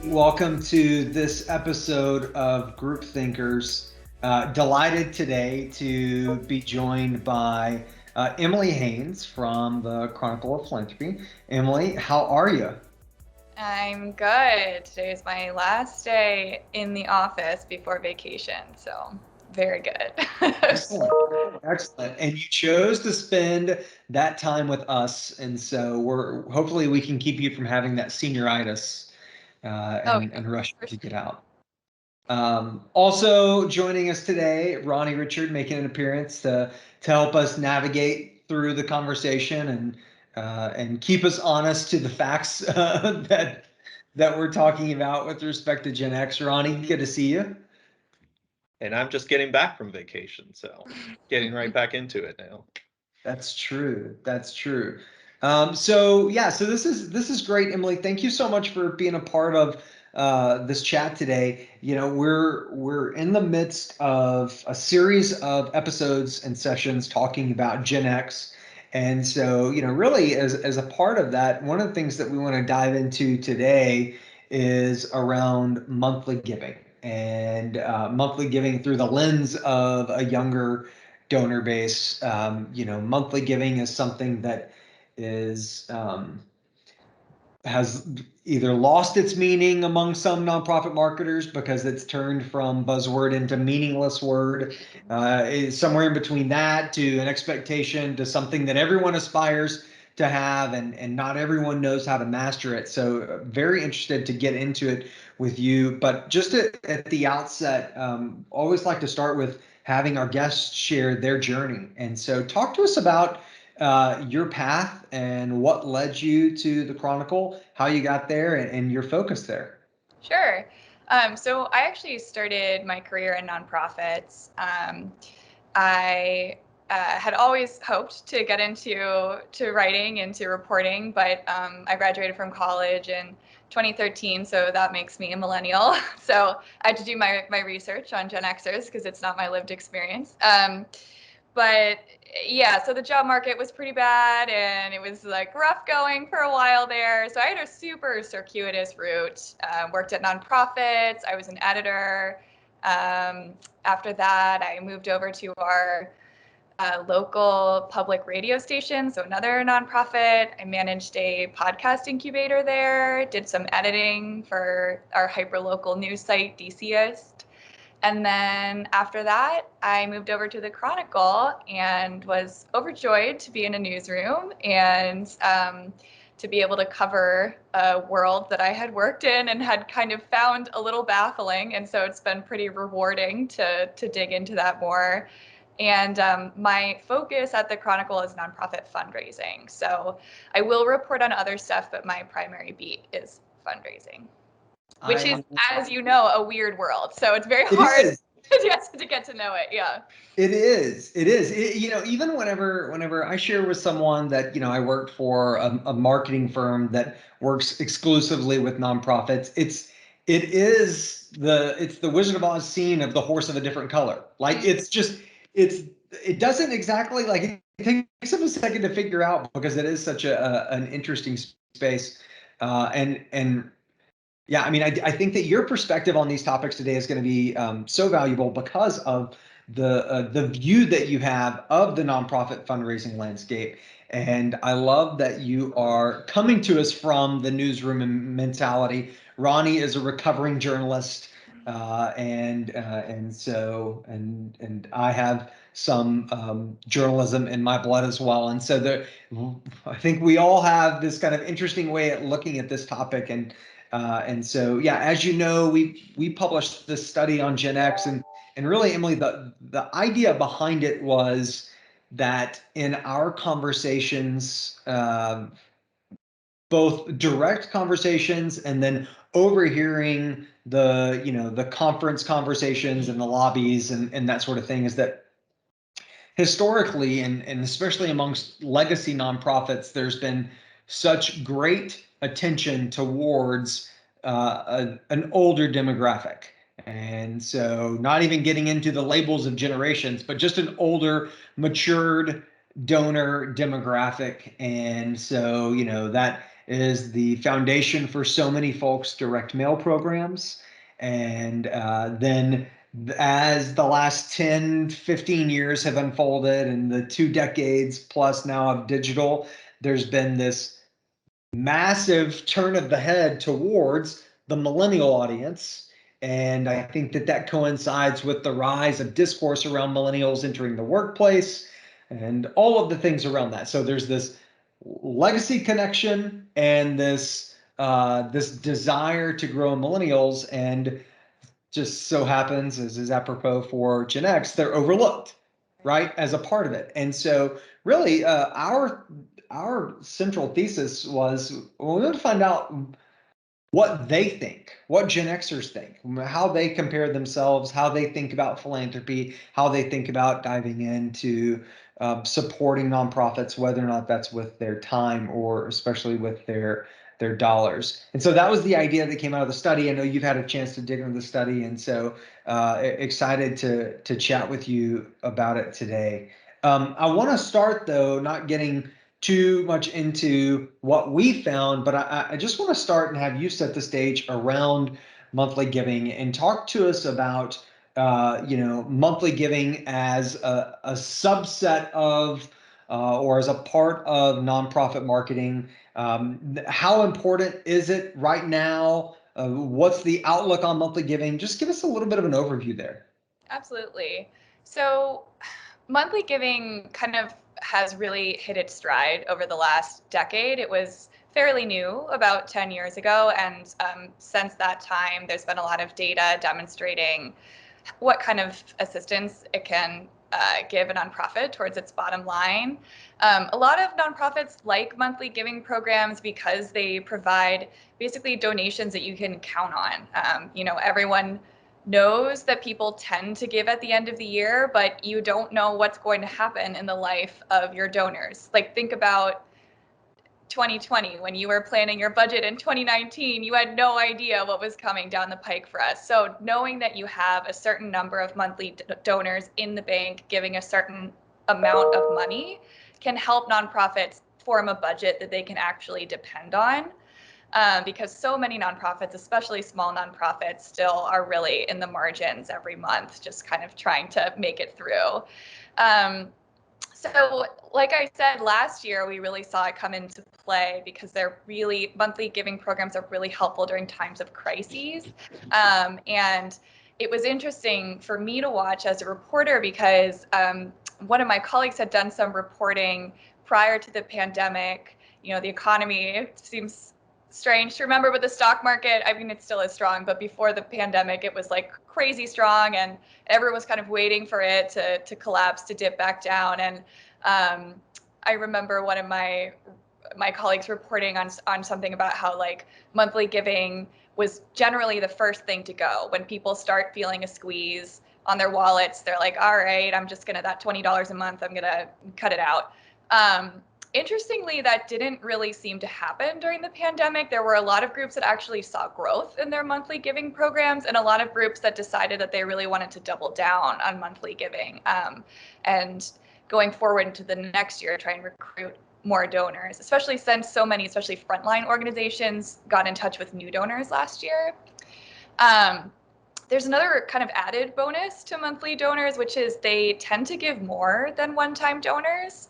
Welcome to this episode of Group Thinkers. Delighted today to be joined by Emily Haynes from the Chronicle of Philanthropy. Emily, how are you? I'm good. Today is my last day in the office before vacation, so very good. Excellent. Excellent. And you chose to spend that time with us, and so hopefully we can keep you from having that senioritis and rush to get out. Also joining us today, Ronnie Richard making an appearance to help us navigate through the conversation and keep us honest to the facts that we're talking about with respect to Gen X. Ronnie, good to see you. And I'm just getting back from vacation, so getting right back into it now. That's true. That's true. So this is great, Emily. Thank you so much for being a part of this chat today. You know, we're in the midst of a series of episodes and sessions talking about Gen X. And so, you know, really as a part of that, one of the things that we want to dive into today is around monthly giving and monthly giving through the lens of a younger donor base. Monthly giving is something that is has either lost its meaning among some nonprofit marketers because it's turned from buzzword into meaningless word. Is somewhere in between that to an expectation to something that everyone aspires to have, and not everyone knows how to master it. So very interested to get into it with you. But just at the outset, always like to start with having our guests share their journey. And so talk to us about your path and what led you to the Chronicle, how you got there, and your focus there. Sure. So I actually started my career in nonprofits. I had always hoped to get into writing, into reporting, but I graduated from college in 2013, so that makes me a millennial. So I had to do my research on Gen Xers because it's not my lived experience. But yeah, so the job market was pretty bad and it was like rough going for a while there. So I had a super circuitous route, worked at nonprofits. I was an editor. After that, I moved over to our local public radio station, so another nonprofit. I managed a podcast incubator there, did some editing for our hyperlocal news site, DCist. And then after that, I moved over to the Chronicle and was overjoyed to be in a newsroom and to be able to cover a world that I had worked in and had kind of found a little baffling. And so it's been pretty rewarding to dig into that more. And my focus at the Chronicle is nonprofit fundraising. So I will report on other stuff, but my primary beat is fundraising. Which is, as you know, a weird world. So it's very hard to get to know it. Yeah. It is. It is. Even whenever I share with someone that, I worked for a marketing firm that works exclusively with nonprofits, it's the Wizard of Oz scene of the horse of a different color. Like it doesn't exactly, like, it takes them a second to figure out because it is such an interesting space. And yeah, I mean, I think that your perspective on these topics today is going to be so valuable because of the view that you have of the nonprofit fundraising landscape. And I love that you are coming to us from the newsroom mentality. Ronnie is a recovering journalist, and I have some journalism in my blood as well. And so I think we all have this kind of interesting way at looking at this topic. And so, yeah, as you know, we published this study on Gen X, and really, Emily, the idea behind it was that in our conversations, both direct conversations and then overhearing the conference conversations and the lobbies and that sort of thing, is that historically and especially amongst legacy nonprofits, there's been such great attention towards an older demographic. And so not even getting into the labels of generations, but just an older, matured donor demographic. And so, that is the foundation for so many folks' direct mail programs. And then as the last 10, 15 years have unfolded and the 2 decades plus now of digital, there's been this massive turn of the head towards the millennial audience. And I think that coincides with the rise of discourse around millennials entering the workplace and all of the things around that. So there's this legacy connection and this desire to grow millennials, and just so happens, as is apropos for Gen X, they're overlooked, right, as a part of it. And so, really, our central thesis was, well, we want to find out what they think, what Gen Xers think, how they compare themselves, how they think about philanthropy, how they think about diving into supporting nonprofits, whether or not that's with their time or especially with their dollars. And so that was the idea that came out of the study. I know you've had a chance to dig into the study, and so excited to chat with you about it today. I want to start, though, not getting too much into what we found, but I just want to start and have you set the stage around monthly giving and talk to us about monthly giving as a subset of or as a part of nonprofit marketing. How important is it right now? What's the outlook on monthly giving? Just give us a little bit of an overview there. Absolutely. So, monthly giving kind of has really hit its stride over the last decade. It was fairly new about 10 years ago. And since that time, there's been a lot of data demonstrating what kind of assistance it can give a nonprofit towards its bottom line. A lot of nonprofits like monthly giving programs because they provide basically donations that you can count on. Everyone knows that people tend to give at the end of the year, but you don't know what's going to happen in the life of your donors. Like, think about 2020 when you were planning your budget in 2019. You had no idea what was coming down the pike for us. So knowing that you have a certain number of monthly donors in the bank giving a certain amount of money can help nonprofits form a budget that they can actually depend on. Because so many nonprofits, especially small nonprofits, still are really in the margins every month, just kind of trying to make it through. So, like I said, last year we really saw it come into play because monthly giving programs are really helpful during times of crises. And it was interesting for me to watch as a reporter because one of my colleagues had done some reporting prior to the pandemic. The economy seems strange to remember, but the stock market, I mean, it still is strong, but before the pandemic, it was like crazy strong, and everyone was kind of waiting for it to collapse, to dip back down. And I remember one of my colleagues reporting on something about how like monthly giving was generally the first thing to go when people start feeling a squeeze on their wallets. They're like, all right, I'm just gonna, that $20 a month, I'm gonna cut it out. Interestingly, that didn't really seem to happen during the pandemic. There were a lot of groups that actually saw growth in their monthly giving programs, and a lot of groups that decided that they really wanted to double down on monthly giving. And going forward into the next year, try and recruit more donors, especially since so many, especially frontline organizations, got in touch with new donors last year. There's another kind of added bonus to monthly donors, which is they tend to give more than one-time donors.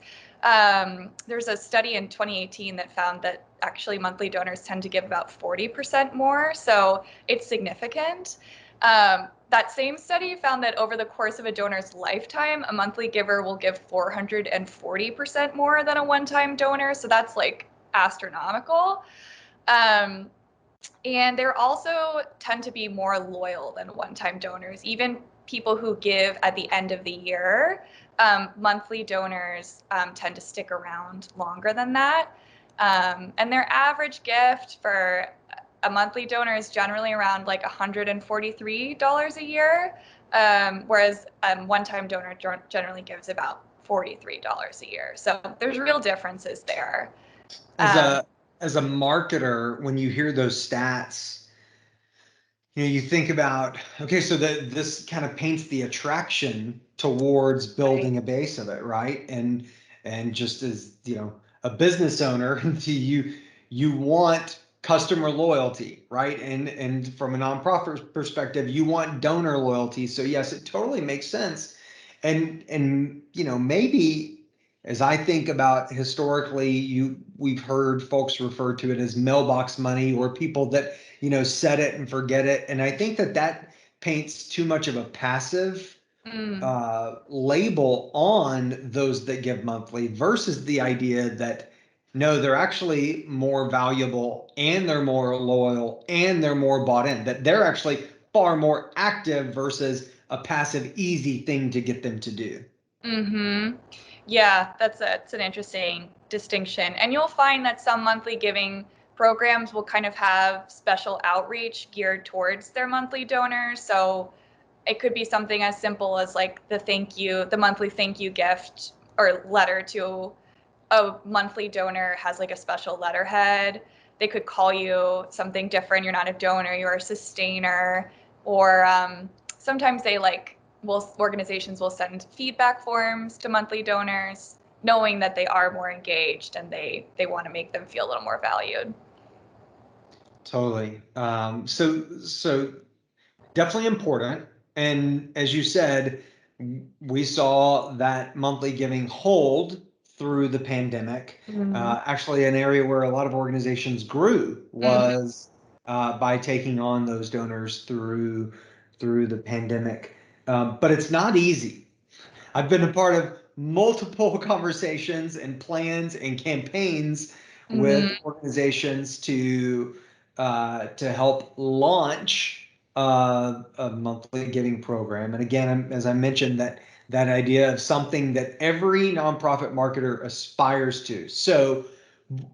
There's a study in 2018 that found that actually monthly donors tend to give about 40% more, so it's significant. That same study found that over the course of a donor's lifetime, a monthly giver will give 440% more than a one-time donor, so that's like astronomical. And they also tend to be more loyal than one-time donors. Even people who give at the end of the year, monthly donors tend to stick around longer than that. And their average gift for a monthly donor is generally around like $143 a year, whereas a one-time donor generally gives about $43 a year. So there's real differences there. As a marketer, when you hear those stats, you think about, okay, so this kind of paints the attraction towards building a base of it, right? And and just as, a business owner, you want customer loyalty, right? And from a nonprofit perspective, you want donor loyalty. So yes, it totally makes sense. And maybe as I think about historically, we've heard folks refer to it as mailbox money, or people that set it and forget it. And I think that paints too much of a passive label on those that give monthly, versus the idea that no, they're actually more valuable, and they're more loyal, and they're more bought in, that they're actually far more active versus a passive, easy thing to get them to do. Yeah, that's an interesting distinction. And you'll find that some monthly giving programs will kind of have special outreach geared towards their monthly donors. So it could be something as simple as like the monthly thank you gift or letter to a monthly donor has like a special letterhead. They could call you something different. You're not a donor, you're a sustainer. Or sometimes organizations will send feedback forms to monthly donors, knowing that they are more engaged and they want to make them feel a little more valued. Totally. So definitely important. And as you said, we saw that monthly giving hold through the pandemic. Actually, an area where a lot of organizations grew was by taking on those donors through the pandemic. But it's not easy. I've been a part of multiple conversations and plans and campaigns with organizations to help launch a monthly giving program. And again, as I mentioned, that idea of something that every nonprofit marketer aspires to. So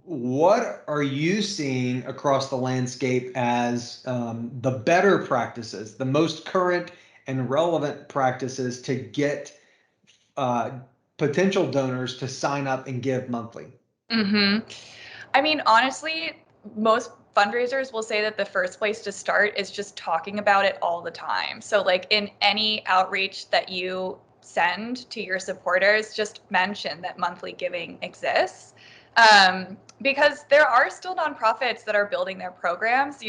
what are you seeing across the landscape as the better practices, the most current and relevant practices to get potential donors to sign up and give monthly? I mean, honestly, most fundraisers will say that the first place to start is just talking about it all the time. So, like in any outreach that you send to your supporters, just mention that monthly giving exists. Because there are still nonprofits that are building their programs.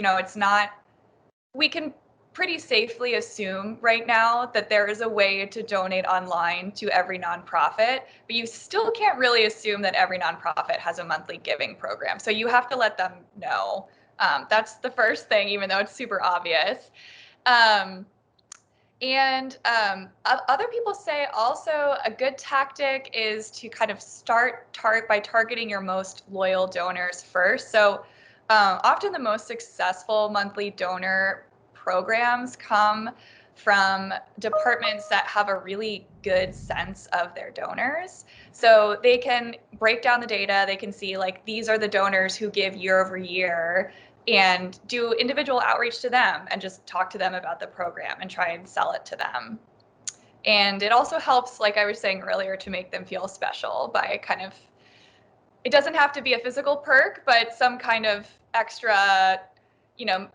We can pretty safely assume right now that there is a way to donate online to every nonprofit, but you still can't really assume that every nonprofit has a monthly giving program. So you have to let them know. That's the first thing, even though it's super obvious. Other people say also a good tactic is to kind of start by targeting your most loyal donors first. So often the most successful monthly donor programs come from departments that have a really good sense of their donors. So they can break down the data. They can see like, these are the donors who give year over year, and do individual outreach to them and just talk to them about the program and try and sell it to them. And it also helps, like I was saying earlier, to make them feel special by it doesn't have to be a physical perk, but some kind of extra,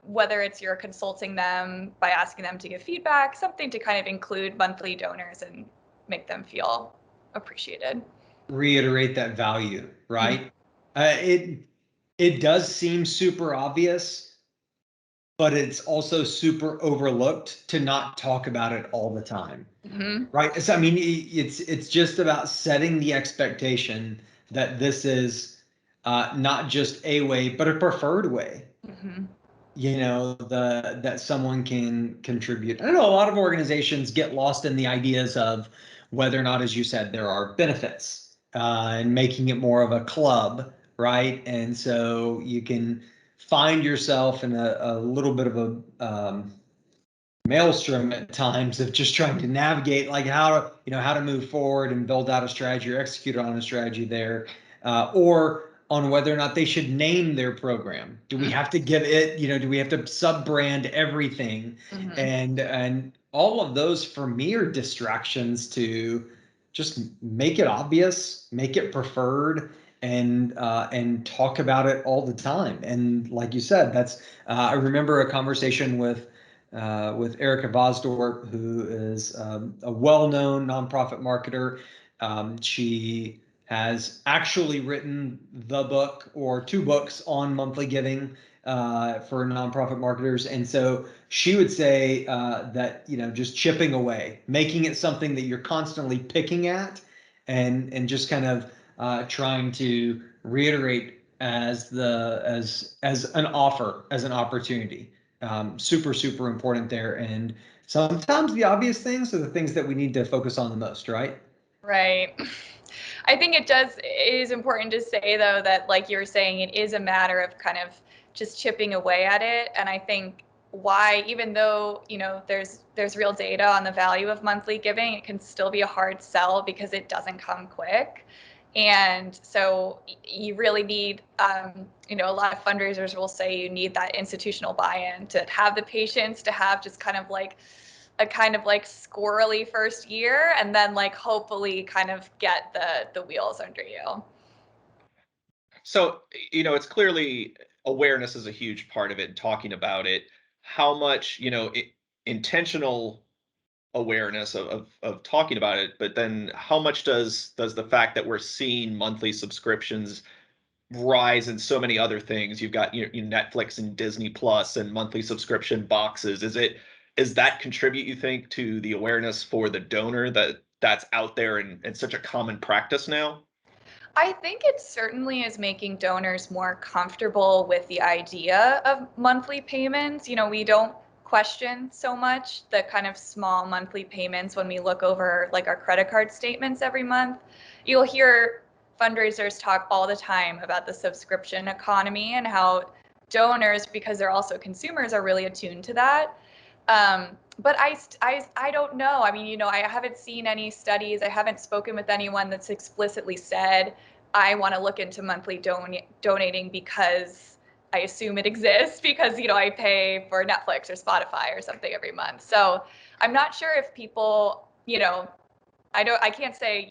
whether it's you're consulting them by asking them to give feedback, something to kind of include monthly donors and make them feel appreciated. Reiterate that value, right? It does seem super obvious, but it's also super overlooked to not talk about it all the time, right? So, I mean, it's just about setting the expectation that this is not just a way, but a preferred way. That someone can contribute. I know a lot of organizations get lost in the ideas of whether or not, as you said, there are benefits, and making it more of a club, right? And so you can find yourself in a little bit of a maelstrom at times of just trying to navigate like how to move forward and build out a strategy or execute on a strategy there, or on whether or not they should name their program. Do we have to give it, do we have to sub-brand everything? And all of those for me are distractions to just make it obvious, make it preferred, and talk about it all the time. And like you said, that's I remember a conversation with Erica Vosdorp, who is a well-known nonprofit marketer. She has actually written the book or two books on monthly giving for nonprofit marketers. And so she would say that, just chipping away, making it something that you're constantly picking at, and just kind of trying to reiterate as an offer, as an opportunity. Super, super important there. And sometimes the obvious things are the things that we need to focus on the most, right? Right. I think it is important to say though that, like you were saying, it is a matter of kind of just chipping away at it. And I think why, even though, there's real data on the value of monthly giving, it can still be a hard sell because it doesn't come quick. And so you really need, a lot of fundraisers will say you need that institutional buy-in to have the patience, to have just kind of like a kind of like squirrely first year, and then like hopefully kind of get the wheels under you. So, it's clearly awareness is a huge part of it, talking about it. How much, intentional awareness of talking about it, but then how much does the fact that we're seeing monthly subscriptions rise in so many other things? You've got Netflix and Disney Plus and monthly subscription boxes. Is that contribute, you think, to the awareness for the donor that's out there and such a common practice now? I think it certainly is making donors more comfortable with the idea of monthly payments. We don't question so much the kind of small monthly payments when we look over like our credit card statements every month. You'll hear fundraisers talk all the time about the subscription economy and how donors, because they're also consumers, are really attuned to that. But I don't know. I mean, I haven't seen any studies. I haven't spoken with anyone that's explicitly said, I want to look into monthly donating because I assume it exists because, I pay for Netflix or Spotify or something every month. So I'm not sure if people, I can't say,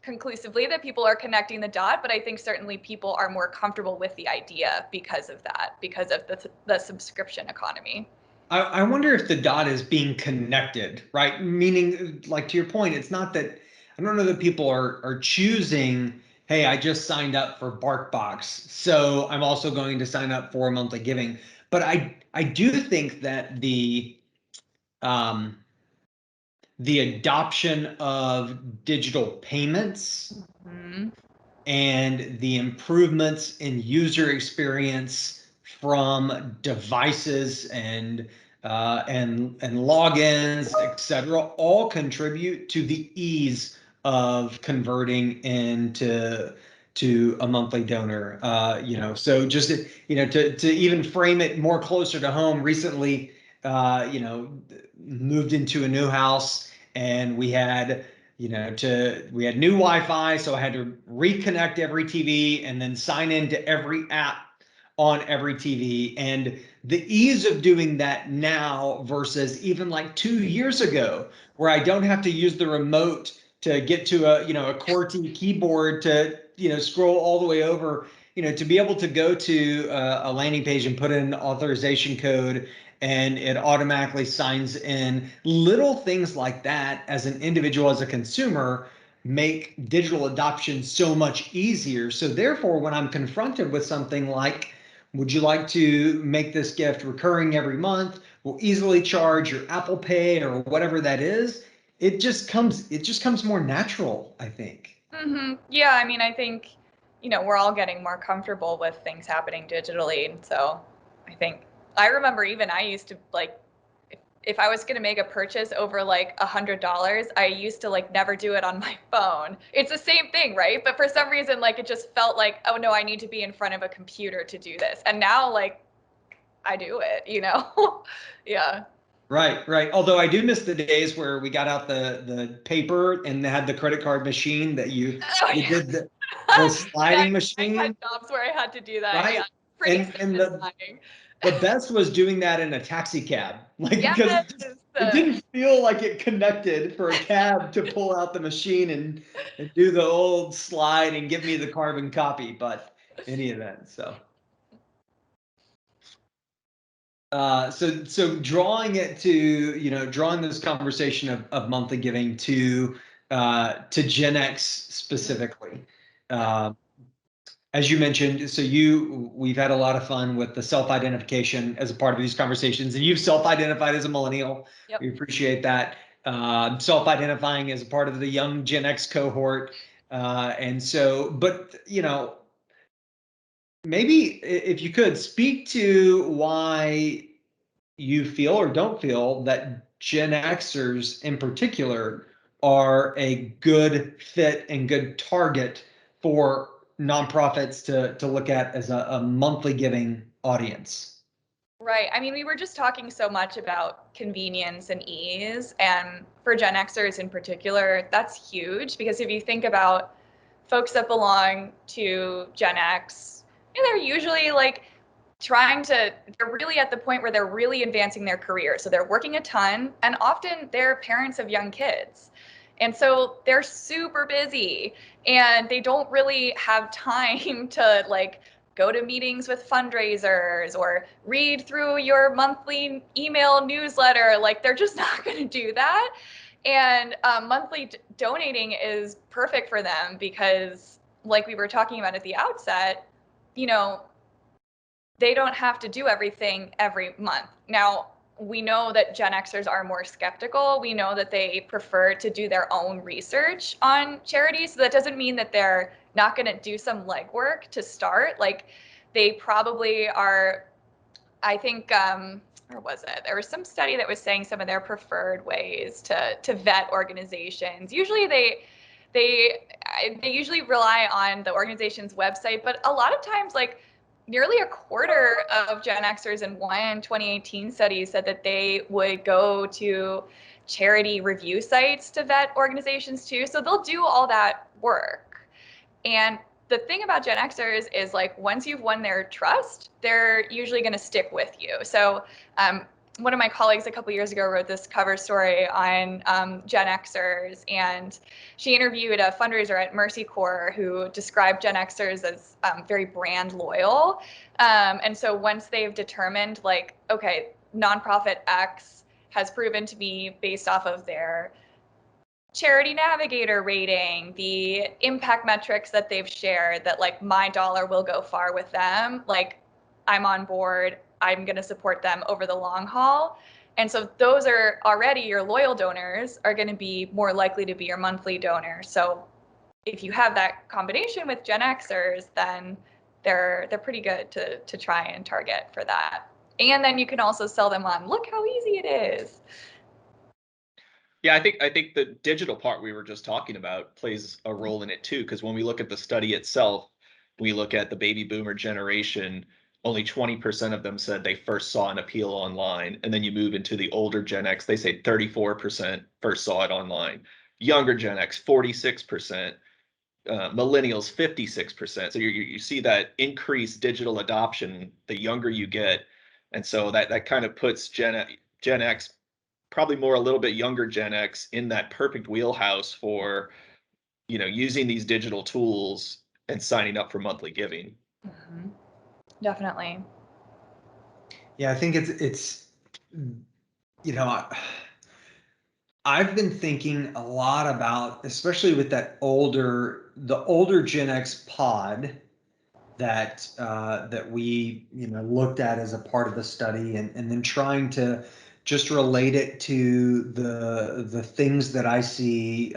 conclusively that people are connecting the dot, but I think certainly people are more comfortable with the idea because of that, because of the subscription economy. I wonder if the dot is being connected, right? Meaning, like to your point, it's not that I don't know that people are choosing, hey, I just signed up for BarkBox, so I'm also going to sign up for monthly giving. But I do think that um, the adoption of digital payments Mm-hmm. and the improvements in user experience from devices and logins, etc., all contribute to the ease of converting into a monthly donor. So just to even frame it more closer to home, recently, moved into a new house, and we had new Wi-Fi, so I had to reconnect every TV and then sign into every app on every TV. And the ease of doing that now versus even like 2 years ago, where I don't have to use the remote to get to a QWERTY keyboard to scroll all the way over, to be able to go to a landing page and put in authorization code and it automatically signs in. Little things like that as an individual, as a consumer, make digital adoption so much easier. So therefore, when I'm confronted with something like, would you like to make this gift recurring every month? We'll easily charge your Apple Pay or whatever that is. It just comes more natural, I think. Mm-hmm. Yeah, I mean, I think, we're all getting more comfortable with things happening digitally. And so I remember even I used to like, if I was going to make a purchase over like $100, I used to like never do it on my phone. It's the same thing, right? But for some reason, like it just felt like, oh no, I need to be in front of a computer to do this. And now like I do it. Yeah. Right, right. Although I do miss the days where we got out the paper and had the credit card machine that you Oh, you yeah. did the Yeah, sliding I machine, had jobs where I had to do that. right? Yeah. Pretty And the satisfying. the best was doing that in a taxi cab, like Yes. because it didn't feel like it connected for a cab to pull out the machine and do the old slide and give me the carbon copy. But in any event, so drawing it to drawing this conversation of monthly giving to Gen X specifically. As you mentioned, so we've had a lot of fun with the self-identification as a part of these conversations, and you've self-identified as a millennial. Yep. We appreciate that. Self-identifying as a part of the young Gen X cohort. And so, but, maybe if you could speak to why you feel or don't feel that Gen Xers in particular are a good fit and good target for nonprofits to look at as a monthly giving audience. Right. I mean, we were just talking so much about convenience and ease. And for Gen Xers in particular, that's huge because if you think about folks that belong to Gen X, they're usually like they're really at the point where they're really advancing their career. So they're working a ton, and often they're parents of young kids. And so they're super busy and they don't really have time to like go to meetings with fundraisers or read through your monthly email newsletter. Like they're just not going to do that. And monthly donating is perfect for them because, like we were talking about at the outset, they don't have to do everything every month. Now, we know that Gen Xers are more skeptical. We know that they prefer to do their own research on charities. So that doesn't mean that they're not going to do some legwork to start. Like they probably are, I think, where was it? There was some study that was saying some of their preferred ways to vet organizations. Usually they usually rely on the organization's website, but a lot of times like nearly a quarter of Gen Xers in one 2018 study said that they would go to charity review sites to vet organizations too. So they'll do all that work. And the thing about Gen Xers is like once you've won their trust, they're usually going to stick with you. So one of my colleagues a couple years ago wrote this cover story on Gen Xers, and she interviewed a fundraiser at Mercy Corps who described Gen Xers as very brand loyal. And so once they've determined like, okay, nonprofit X has proven to be based off of their Charity Navigator rating, the impact metrics that they've shared, that like my dollar will go far with them, like I'm on board, I'm going to support them over the long haul. And so those are already your loyal donors are going to be more likely to be your monthly donors. So if you have that combination with Gen Xers, then they're pretty good to try and target for that. And then you can also sell them on, look how easy it is. Yeah, I think the digital part we were just talking about plays a role in it too, because when we look at the study itself, we look at the baby boomer generation, only 20% of them said they first saw an appeal online. And then you move into the older Gen X, they say 34% first saw it online. Younger Gen X, 46%. Millennials, 56%. So you see that increased digital adoption the younger you get. And so that kind of puts Gen X, probably more a little bit younger Gen X, in that perfect wheelhouse for, using these digital tools and signing up for monthly giving. Mm-hmm. Definitely. Yeah, I think it's I've been thinking a lot about, especially with the older Gen X pod that we looked at as a part of the study, and then trying to just relate it to the things that I see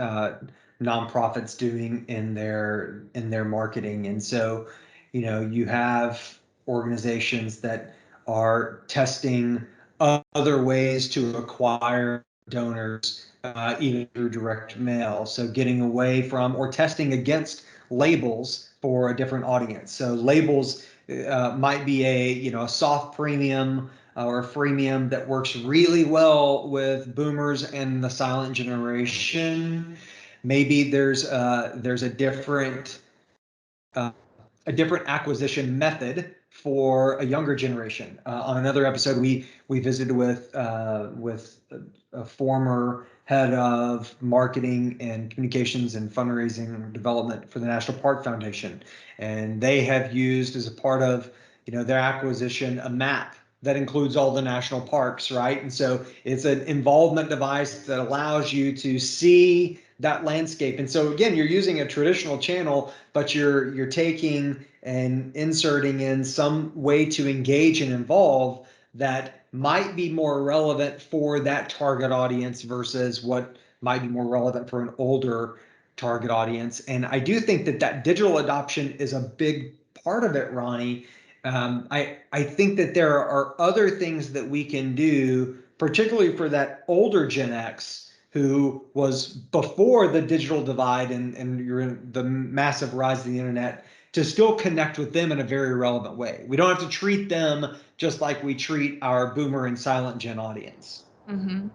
nonprofits doing in their marketing. And so, you have organizations that are testing other ways to acquire donors, even through direct mail. So getting away from or testing against labels for a different audience. So labels might be a soft premium or a freemium that works really well with boomers and the silent generation. Maybe there's a different acquisition method for a younger generation. On another episode, we visited with a former head of marketing and communications and fundraising development for the National Park Foundation, and they have used as a part of their acquisition a map that includes all the national parks, right? And so it's an involvement device that allows you to see that landscape. And so again, you're using a traditional channel, but you're taking and inserting in some way to engage and involve that might be more relevant for that target audience versus what might be more relevant for an older target audience. And I do think that digital adoption is a big part of it, Ronnie. I think that there are other things that we can do, particularly for that older Gen X who was before the digital divide and you're in the massive rise of the internet, to still connect with them in a very relevant way. We don't have to treat them just like we treat our boomer and silent gen audience. Mm-hmm.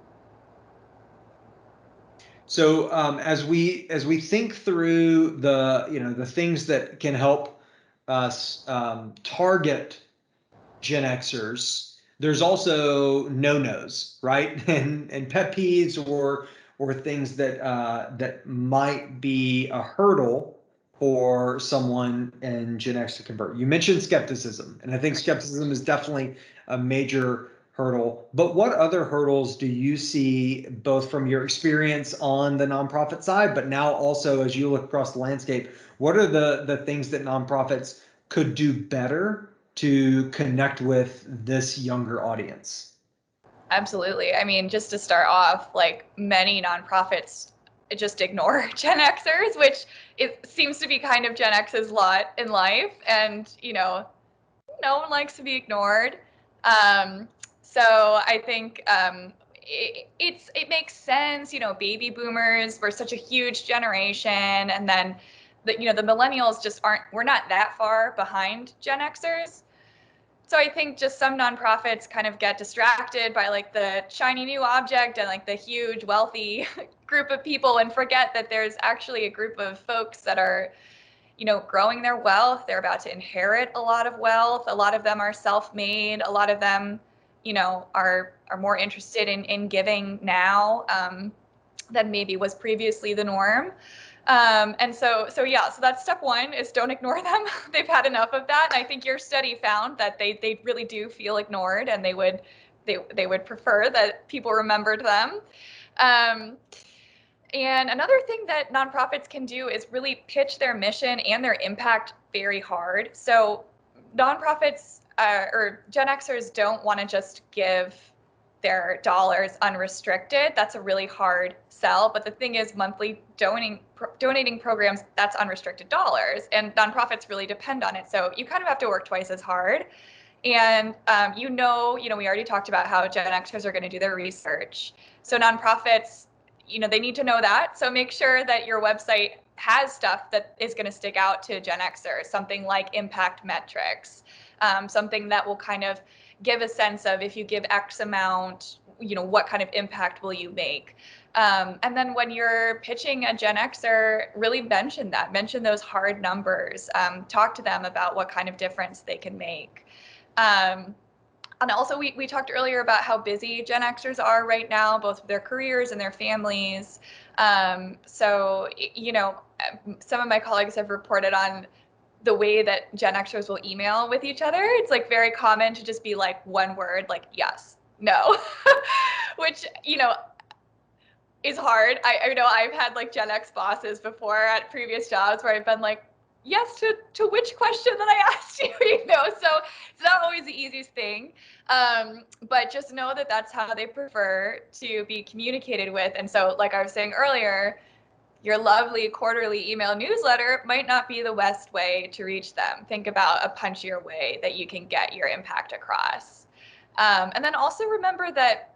So as we think through the things that can help us target Gen Xers, there's also no-nos, right? And pet peeves or things that might be a hurdle for someone in Gen X to convert. You mentioned skepticism, and I think skepticism is definitely a major hurdle. But what other hurdles do you see, both from your experience on the nonprofit side, but now also as you look across the landscape? What are the things that nonprofits could do better to connect with this younger audience? Absolutely. I mean, just to start off, like many nonprofits just ignore Gen Xers, which it seems to be kind of Gen X's lot in life. And, no one likes to be ignored. So I think it makes sense. Baby boomers were such a huge generation, and then the millennials we're not that far behind Gen Xers. So I think just some nonprofits kind of get distracted by like the shiny new object and like the huge wealthy group of people, and forget that there's actually a group of folks that are growing their wealth. They're about to inherit a lot of wealth. A lot of them are self-made. A lot of them, are more interested in giving now than maybe was previously the norm. And so that's step one, is don't ignore them. They've had enough of that. And I think your study found that they really do feel ignored, and they would prefer that people remembered them. And another thing that nonprofits can do is really pitch their mission and their impact very hard. So nonprofits or Gen Xers don't want to just give their dollars unrestricted. That's a really hard sell. But the thing is, monthly donating programs, that's unrestricted dollars, and nonprofits really depend on it. So you kind of have to work twice as hard. And we already talked about how Gen Xers are going to do their research. So nonprofits, they need to know that. So make sure that your website has stuff that is going to stick out to Gen Xers, something like impact metrics, something that will kind of give a sense of, if you give X amount, what kind of impact will you make? And then when you're pitching a Gen Xer, really mention those hard numbers, talk to them about what kind of difference they can make. And also, we talked earlier about how busy Gen Xers are right now, both with their careers and their families. So, some of my colleagues have reported on the way that Gen Xers will email with each other. It's like very common to just be like one word, like yes, no, which, is hard. I know I've had like Gen X bosses before at previous jobs where I've been like, yes to which question that I asked you, so it's not always the easiest thing. But just know that that's how they prefer to be communicated with. And so, like I was saying earlier, your lovely quarterly email newsletter might not be the best way to reach them. Think about a punchier way that you can get your impact across. And then also remember that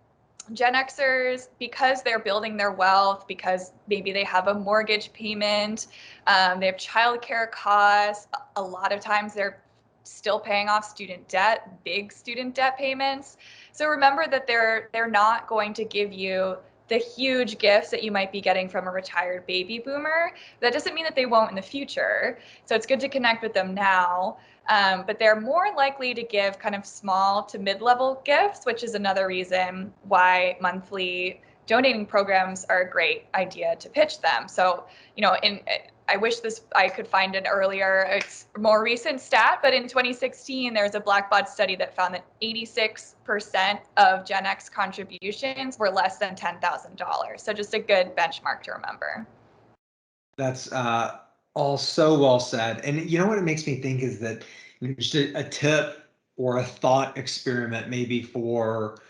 Gen Xers, because they're building their wealth, because maybe they have a mortgage payment, they have childcare costs, a lot of times they're still paying off student debt, big student debt payments. So remember that they're not going to give you the huge gifts that you might be getting from a retired baby boomer. That doesn't mean that they won't in the future. So it's good to connect with them now. But they're more likely to give kind of small to mid-level gifts, which is another reason why monthly donating programs are a great idea to pitch them. So, I wish I could find an earlier, more recent stat, but in 2016, there was a Black Box study that found that 86% of Gen X contributions were less than $10,000. So just a good benchmark to remember. That's all so well said. And you know what it makes me think is that just a tip or a thought experiment maybe for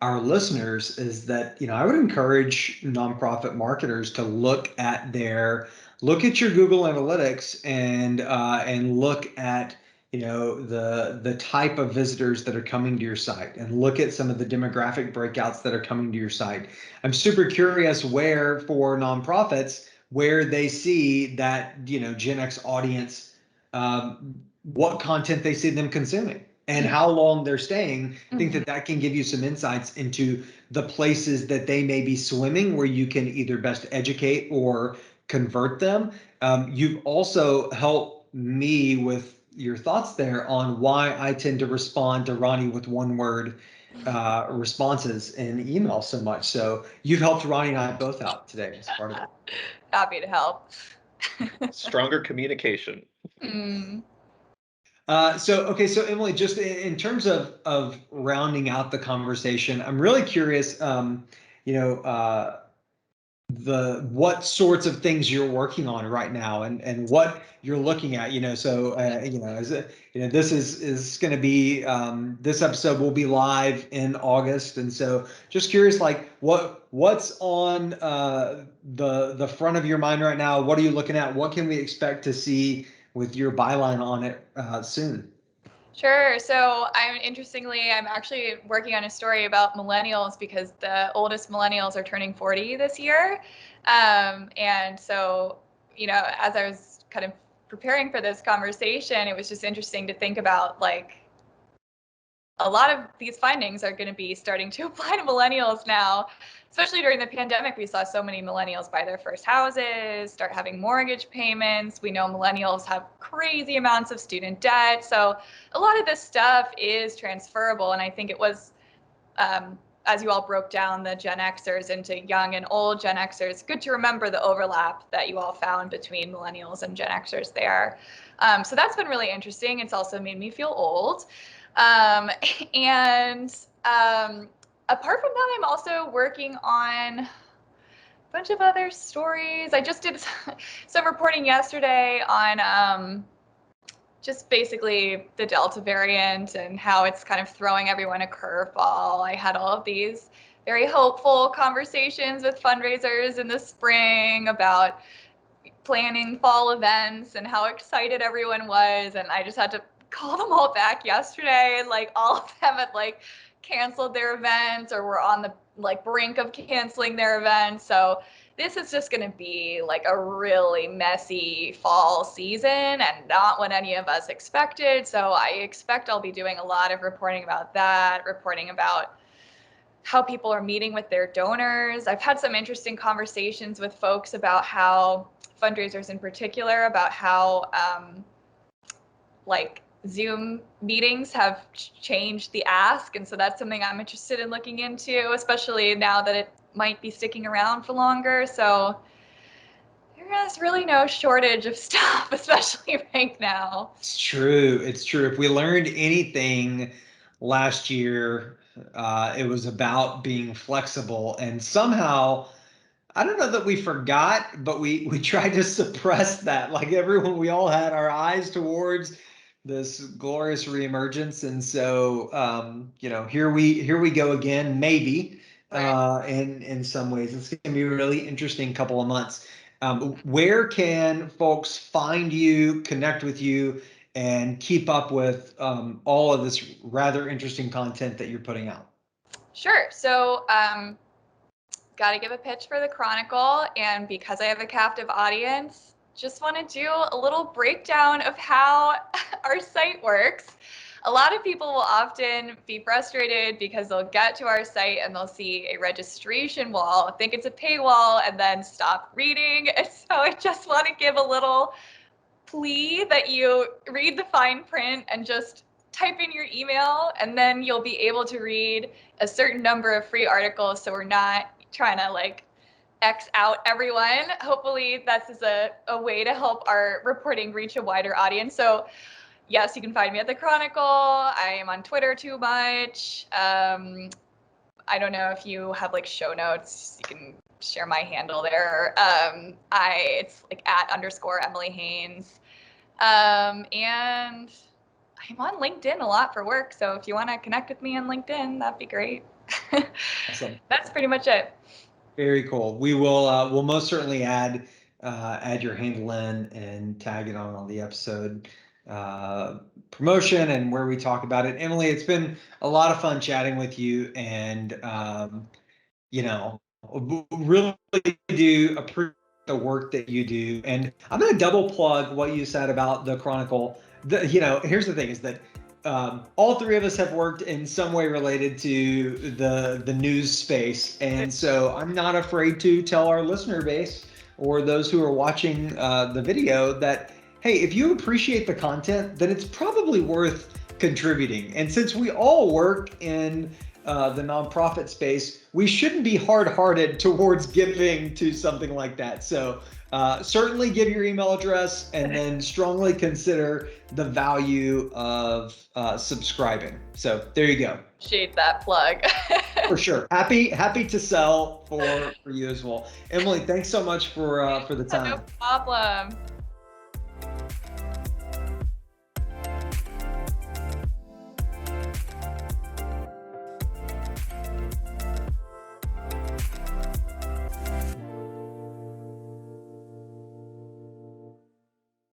our listeners is that I would encourage nonprofit marketers to look at your Google Analytics and look at the type of visitors that are coming to your site and look at some of the demographic breakouts that are coming to your site. I'm super curious where for nonprofits where they see that Gen X audience, what content they see them consuming and how long they're staying. I think that can give you some insights into the places that they may be swimming where you can either best educate or convert them. You've also helped me with your thoughts there on why I tend to respond to Ronnie with one word responses in email so much. So you've helped Ronnie and I both out today as part of it. Happy to help. Stronger communication. So Emily, just in terms of rounding out the conversation, I'm really curious, what sorts of things you're working on right now and what you're looking at. This is going to be this episode will be live in August, and so just curious, like what's on the front of your mind right now? What are you looking at? What can we expect to see with your byline on it soon? Sure. So I'm actually working on a story about millennials because the oldest millennials are turning 40 this year. And so, as I was kind of preparing for this conversation, it was just interesting to think about like a lot of these findings are going to be starting to apply to millennials now, especially during the pandemic. We saw so many millennials buy their first houses, start having mortgage payments. We know millennials have crazy amounts of student debt. So a lot of this stuff is transferable. And I think it was, as you all broke down the Gen Xers into young and old Gen Xers, good to remember the overlap that you all found between millennials and Gen Xers there. So that's been really interesting. It's also made me feel old. And apart from that, I'm also working on a bunch of other stories. I just did some reporting yesterday on just basically the Delta variant and how it's kind of throwing everyone a curveball. I had all of these very hopeful conversations with fundraisers in the spring about planning fall events and how excited everyone was, and I just had to call them all back yesterday, and like all of them had like canceled their events or were on the like brink of canceling their events. So this is just going to be like a really messy fall season and not what any of us expected. So I expect I'll be doing a lot of reporting about that, reporting about how people are meeting with their donors. I've had some interesting conversations with folks about how fundraisers in particular, about how like Zoom meetings have changed the ask. And so that's something I'm interested in looking into, especially now that it might be sticking around for longer. So there is really no shortage of stuff, especially right now. It's true. It's true. If we learned anything last year, it was about being flexible. And somehow, I don't know that we forgot, but we tried to suppress that. Like everyone, we all had our eyes towards this glorious reemergence, and so here we go again. Maybe in some ways, it's going to be a really interesting couple of months. Where can folks find you, connect with you, and keep up with all of this rather interesting content that you're putting out? Sure. So got to give a pitch for the Chronicle, and because I have a captive audience, just want to do a little breakdown of how our site works. A lot of people will often be frustrated because they'll get to our site and they'll see a registration wall, think it's a paywall, and then stop reading. And so I just want to give a little plea that you read the fine print and just type in your email, and then you'll be able to read a certain number of free articles. So we're not trying to like X out everyone. Hopefully this is a way to help our reporting reach a wider audience. So yes, you can find me at the Chronicle. I am on Twitter too much. I don't know if you have like show notes. You can share my handle there. It's like @ Emily Haynes. And I'm on LinkedIn a lot for work. So if you want to connect with me on LinkedIn, that'd be great. Awesome. That's pretty much it. Very cool. We will we'll most certainly add your handle in and tag it on the episode promotion and where we talk about it. Emily, it's been a lot of fun chatting with you, and really do appreciate the work that you do. And I'm going to double plug what you said about the Chronicle. Here's the thing: is that all three of us have worked in some way related to the news space, and so I'm not afraid to tell our listener base or those who are watching the video that, hey, if you appreciate the content, then it's probably worth contributing. And since we all work in the nonprofit space, we shouldn't be hard-hearted towards giving to something like that. So certainly give your email address, and then strongly consider the value of subscribing. So there you go. Appreciate that plug. For sure. Happy to sell for you as well. Emily, thanks so much for the time. No problem.